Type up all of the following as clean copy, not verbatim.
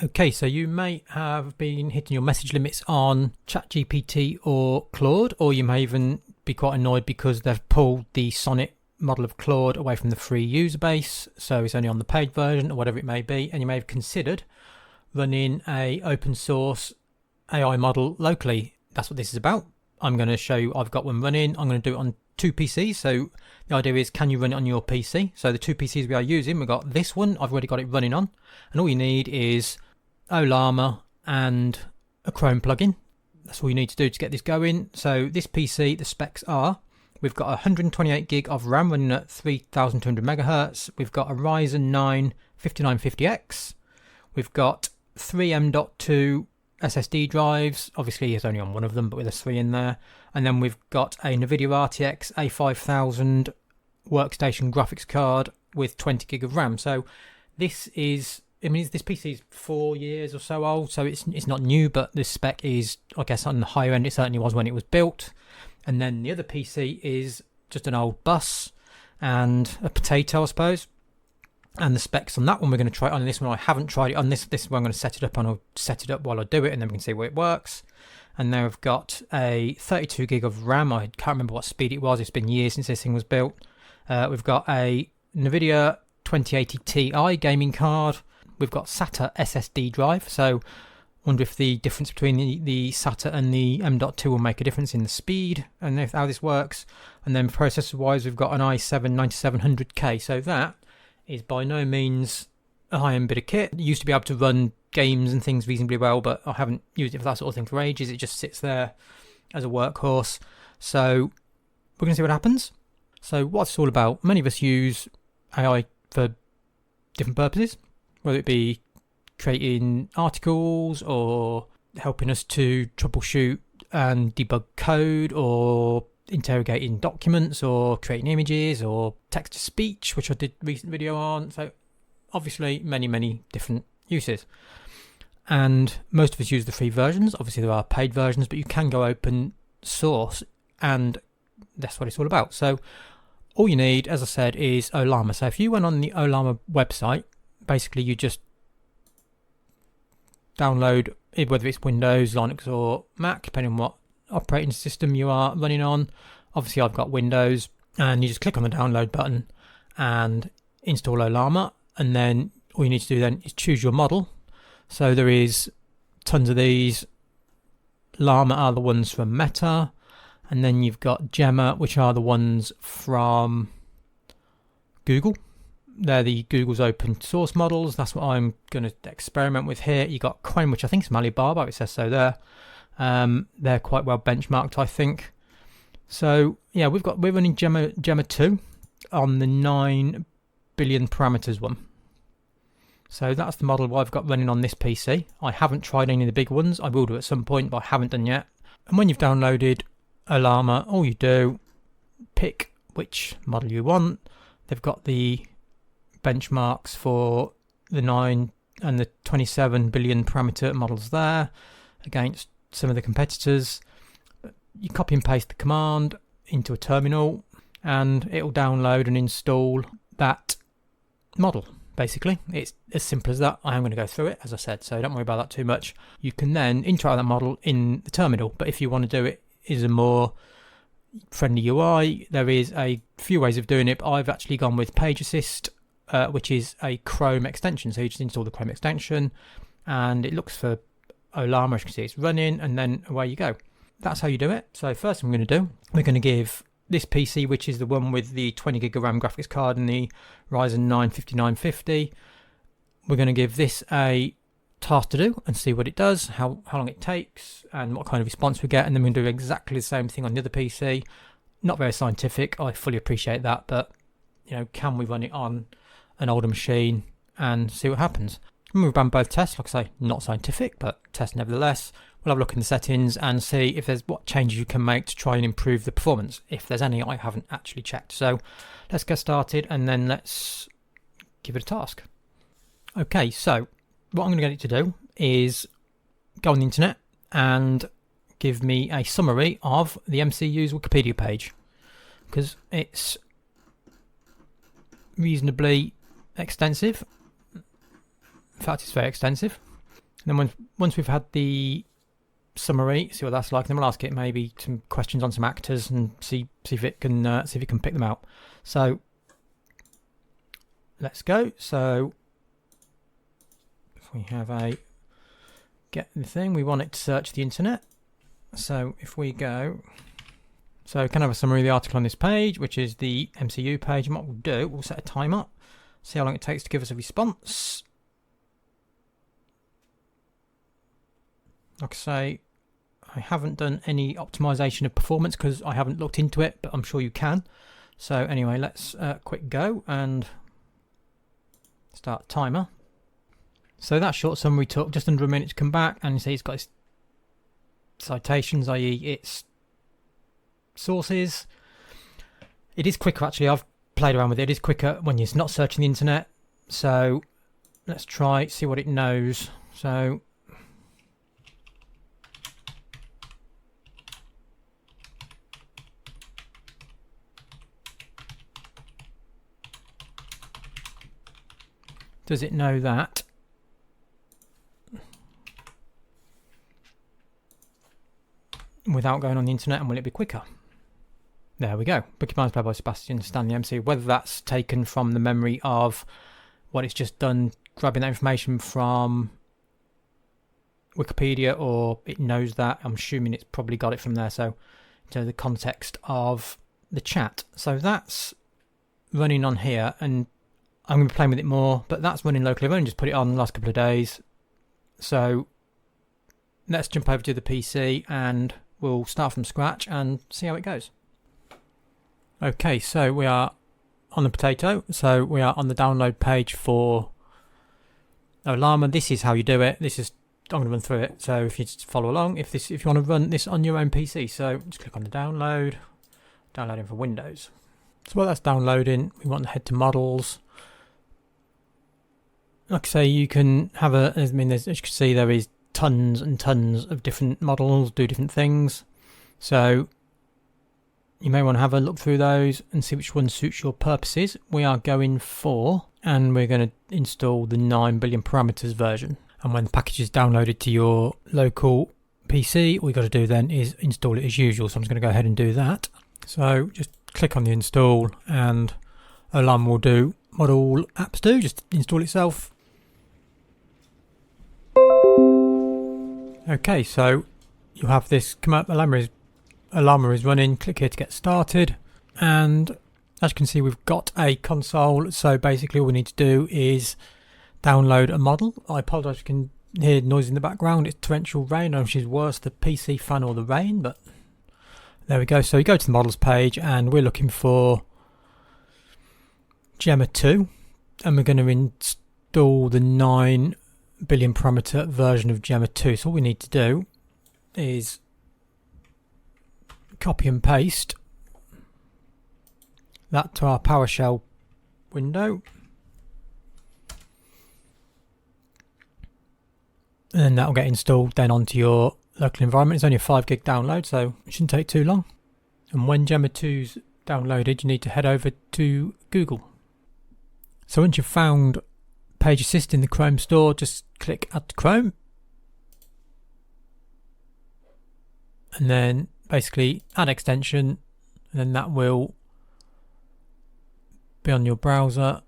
Okay, so you may have been hitting your message limits on ChatGPT or Claude, or you may even be quite annoyed because they've pulled the Sonnet model of Claude away from the free user base, so it's only on the paid version or whatever it may be, and you may have considered running a open source AI model locally. That's what this is about. I'm going to show you I've got one running. I'm going to do it on two PCs. So the idea is, can you run it on your PC? So the two PCs we are using, we've got this one, I've already got it running on, and all you need is Ollama and a Chrome plugin. That's all you need to do to get this going. So this PC, the specs are, we've got 128 gig of RAM running at 3200 megahertz. We've got a Ryzen 9 5950X. We've got three M.2 SSD drives. Obviously it's only on one of them, but with a 3 in there. And then we've got a NVIDIA RTX A5000 workstation graphics card with 20 gig of RAM. So this is, I mean, this PC is 4 years or so old, so it's not new, but this spec is, I guess, on the higher end. It certainly was when it was built. And then the other PC is just an old bus and a potato, I suppose. And the specs on that one we're going to try on. This one I haven't tried it on. This is where I'm going to set it up on. I'll set it up while I do it, and then we can see where it works. And there I've got a 32 gig of RAM. I can't remember what speed it was. It's been years since this thing was built. We've got a NVIDIA 2080 Ti gaming card. We've got SATA SSD drive. So wonder if the difference between the SATA and the M.2 will make a difference in the speed and how this works. And then processor wise, we've got an i7 9700K. So that is by no means a high-end bit of kit. It used to be able to run games and things reasonably well, but I haven't used it for that sort of thing for ages. It just sits there as a workhorse. So we're going to see what happens. So what's it all about? Many of us use AI for different purposes, whether it be creating articles or helping us to troubleshoot and debug code, or interrogating documents, or creating images, or text to speech, which I did a recent video on. So obviously many different uses, and most of us use the free versions. Obviously there are paid versions, but you can go open source, and that's what it's all about. So all you need, as I said, is Ollama. So if you went on the Ollama website, basically you just download, whether it's Windows, Linux or Mac, depending on what operating system you are running on. Obviously I've got Windows, and you just click on the download button and install Ollama, and then all you need to do then is choose your model. So there is tons of these. Llama are the ones from Meta, and then you've got Gemma, which are the ones from Google. They're the Google's open source models. That's what I'm going to experiment with here. You got Chrome, which I think is from Alibaba. It says so there. They're quite well benchmarked, I think. So yeah, we're running Gemma 2 on the 9 billion parameters one. So that's the model I've got running on this PC. I haven't tried any of the big ones. I will do at some point, but I haven't done yet. And when you've downloaded Ollama, all you do, pick which model you want. They've got the benchmarks for the 9 and the 27 billion parameter models there against some of the competitors. You copy and paste the command into a terminal, and it'll download and install that model. Basically, it's as simple as that. I am going to go through it, as I said, so don't worry about that too much. You can then intro that model in the terminal, but if you want to do it is a more friendly UI, there is a few ways of doing it, but I've actually gone with Page Assist, which is a Chrome extension. So you just install the Chrome extension, and it looks for Ollama. As you can see, it's running, and then away you go. That's how you do it. So first thing we're going to do, we're going to give this PC, which is the one with the 20 gig of RAM graphics card and the Ryzen 9 5950, we're going to give this a task to do and see what it does, how long it takes, and what kind of response we get. And then we're going to do exactly the same thing on the other PC. Not very scientific, I fully appreciate that, but can we run it on an older machine and see what happens? And we'll run both tests. Like I say, not scientific, but test nevertheless. We'll have a look in the settings and see if there's what changes you can make to try and improve the performance, if there's any I haven't actually checked. So let's get started, and then let's give it a task. Okay, so what I'm going to get it to do is go on the internet and give me a summary of the MCU's Wikipedia page, because it's reasonably extensive. In fact, it's very extensive. And then once we've had the summary, see what that's like, then we'll ask it maybe some questions on some actors and see if it can pick them out. So let's go. So if we have a get the thing, we want it to search the internet. So if we go, so we can have a summary of the article on this page, which is the MCU page. And what we'll do, we'll set a timer, see how long it takes to give us a response. Like I say, I haven't done any optimization of performance because I haven't looked into it, but I'm sure you can. So anyway, let's quick go and start timer. So that short summary took just under a minute to come back, and you see it's got its citations, i.e. its sources. It is quicker actually, I've played around with it. It is quicker when you're not searching the internet. So let's try, see what it knows. So does it know that? Without going on the internet, and will it be quicker? There we go. Porcupine's played by Sebastian Stan, the MC. Whether that's taken from the memory of what it's just done, grabbing that information from Wikipedia, or it knows that, I'm assuming it's probably got it from there. So into the context of the chat. So that's running on here, and I'm going to be playing with it more, but that's running locally. I've only just put it on the last couple of days. So let's jump over to the PC and we'll start from scratch and see how it goes. Okay, so we are on the potato. So we are on the download page for Llama. This is how you do it. This is, I'm going to run through it. So if you just follow along, if you want to run this on your own PC, so just click on the downloading for Windows. So while that's downloading, we want to head to models. Like I say, you can have as you can see, there is tons and tons of different models do different things. So you may want to have a look through those and see which one suits your purposes. We are going for, and we're going to install the 9 billion parameters version. And when the package is downloaded to your local PC, all you got to do then is install it as usual. So I'm just going to go ahead and do that. So just click on the install, and Alarm will do what all apps do, just install itself. Okay, so you have this come up, Alarma is running, click here to get started, and as you can see we've got a console. So basically all we need to do is download a model. I apologise if you can hear noise in the background, it's torrential rain, which is worse, the PC fan or the rain, but there we go. So you go to the models page and we're looking for Gemma 2, and we're going to install the 9 billion parameter version of Gemma 2. So all we need to do is copy and paste that to our PowerShell window, and then that'll get installed then onto your local environment. It's only a 5 gig download, so it shouldn't take too long. And when Gemma 2's downloaded, you need to head over to Google. So once you've found Page Assist in the Chrome store, just click Add to Chrome, and then basically add extension, and then that will be on your browser.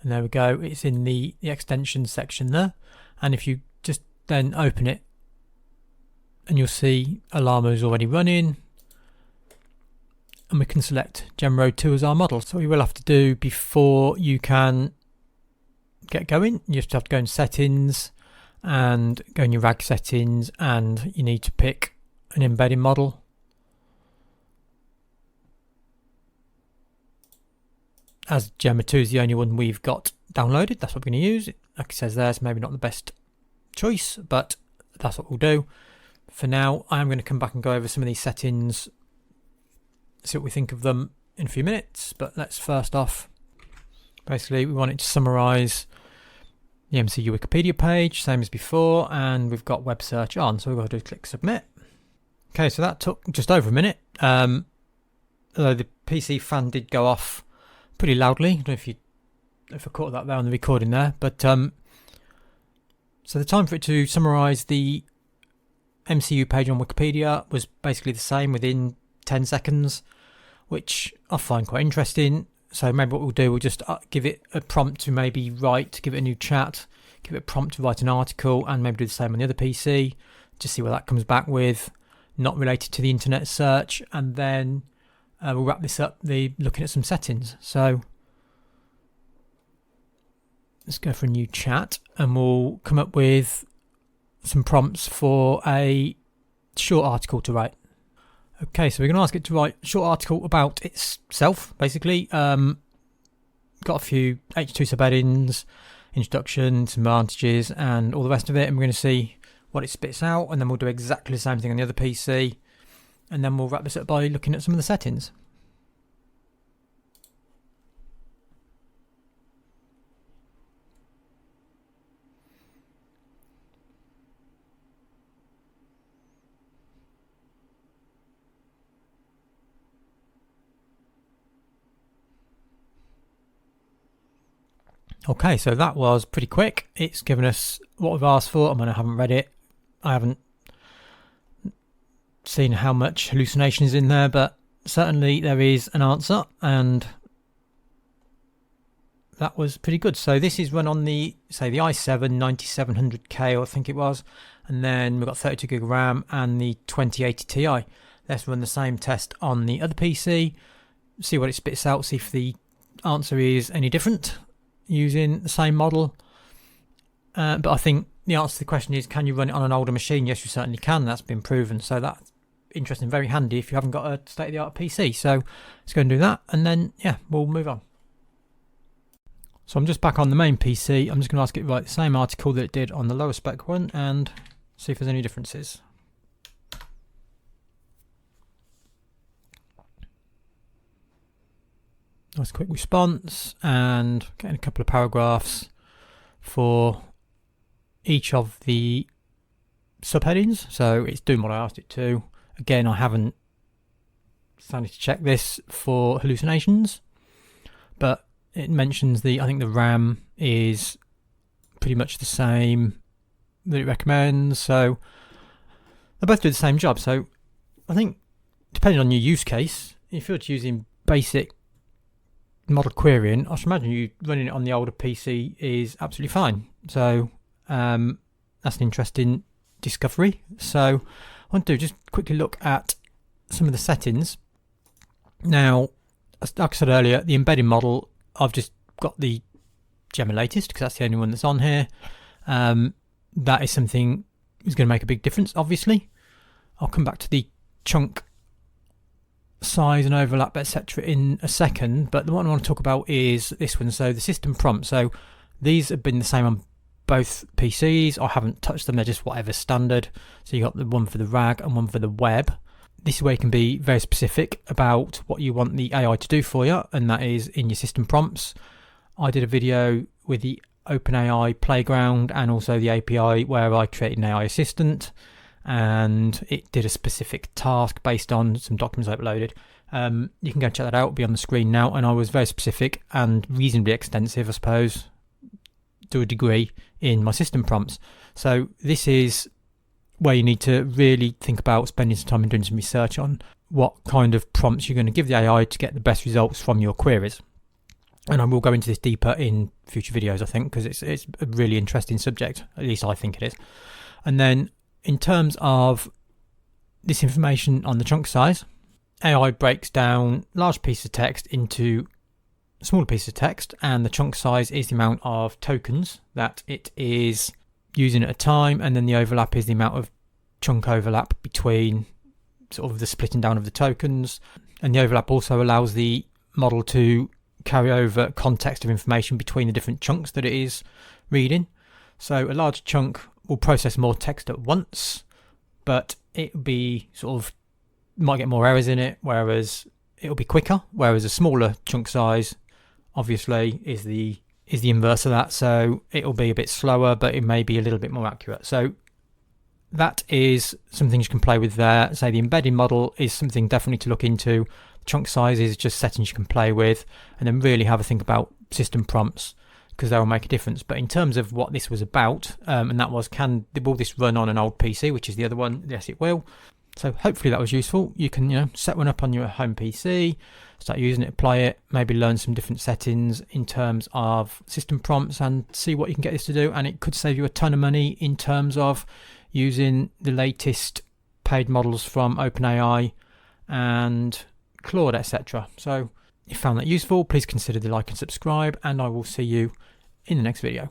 And there we go, it's in the extension section there. And if you just then open it, and you'll see Alarma is already running, and we can select Gemma 2 as our model. So what you will have to do before you can get going, you just have to go in settings and go in your RAG settings, and you need to pick an embedding model. As Gemma 2 is the only one we've got downloaded, that's what we're going to use. Like it says there, it's maybe not the best choice, but that's what we'll do. For now, I am going to come back and go over some of these settings, see what we think of them in a few minutes. But let's first off, basically we want it to summarize the MCU Wikipedia page, same as before, and we've got web search on, so we've got to do click submit. Okay, so that took just over a minute, although the PC fan did go off pretty loudly. I don't know if you if I caught that there on the recording there. But so the time for it to summarise the MCU page on Wikipedia was basically the same within 10 seconds, which I find quite interesting. So maybe what we'll do, we'll just give it a prompt to maybe give it a new chat, give it a prompt to write an article, and maybe do the same on the other PC, just see what that comes back with, not related to the internet search, and then we'll wrap this up looking at some settings. So let's go for a new chat, and we'll come up with some prompts for a short article to write. Okay, so we're going to ask it to write a short article about itself, basically. Got a few H2 subheadings, introduction, some advantages, and all the rest of it, and we're going to see what it spits out, and then we'll do exactly the same thing on the other PC, and then we'll wrap this up by looking at some of the settings. Okay, so that was pretty quick. It's given us what we've asked for. I mean, I haven't read it. I haven't seen how much hallucination is in there, but certainly there is an answer, and that was pretty good. So this is run on the i7 9700K, I think it was, and then we've got 32 gig of RAM and the 2080 Ti. Let's run the same test on the other PC, see what it spits out, see if the answer is any different using the same model. But I think the answer to the question is, can you run it on an older machine? Yes, you certainly can. That's been proven. So that's interesting, very handy if you haven't got a state-of-the-art PC. So let's go and do that, and then we'll move on. So I'm just back on the main PC. I'm just going to ask it to write the same article that it did on the lower spec one and see if there's any differences. Nice quick response, and getting a couple of paragraphs for each of the subheadings. So it's doing what I asked it to. Again, I haven't started to check this for hallucinations, but it mentions I think the RAM is pretty much the same that it recommends. So they both do the same job. So I think depending on your use case, if you're using basic model querying, I should imagine you running it on the older PC is absolutely fine. So that's an interesting discovery. So I want to just quickly look at some of the settings. Now, like I said earlier, the embedded model, I've just got the Gemma latest because that's the only one that's on here. That is something that's going to make a big difference, obviously. I'll come back to the chunk size and overlap, etc. in a second, but the one I want to talk about is this one. So the system prompt. So these have been the same on both PCs. I haven't touched them, they're just whatever standard. So you got the one for the RAG and one for the web. This is where you can be very specific about what you want the AI to do for you, and that is in your system prompts. I did a video with the OpenAI Playground and also the API where I created an AI assistant, and it did a specific task based on some documents I uploaded. You can go check that out, it'll be on the screen now, and I was very specific and reasonably extensive, I suppose, to a degree, in my system prompts. So this is where you need to really think about spending some time and doing some research on what kind of prompts you're going to give the AI to get the best results from your queries. And I will go into this deeper in future videos, I think, because it's a really interesting subject, at least I think it is. And then in terms of this information on the chunk size, AI breaks down large pieces of text into smaller pieces of text, and the chunk size is the amount of tokens that it is using at a time, and then the overlap is the amount of chunk overlap between sort of the splitting down of the tokens. And the overlap also allows the model to carry over context of information between the different chunks that it is reading. So a large chunk will process more text at once, but it will be might get more errors in it, whereas it'll be quicker. Whereas a smaller chunk size, obviously, is the inverse of that. So it'll be a bit slower, but it may be a little bit more accurate. So that is something you can play with there. Say the embedding model is something definitely to look into. Chunk size is just settings you can play with, and then really have a think about system prompts, because they will make a difference. But in terms of what this was about, and that was, will this run on an old PC, which is the other one? Yes, it will. So hopefully that was useful. You can set one up on your home PC, start using it, apply it, maybe learn some different settings in terms of system prompts and see what you can get this to do. And it could save you a ton of money in terms of using the latest paid models from OpenAI and Claude, etc. So if you found that useful, please consider the like and subscribe, and I will see you in the next video.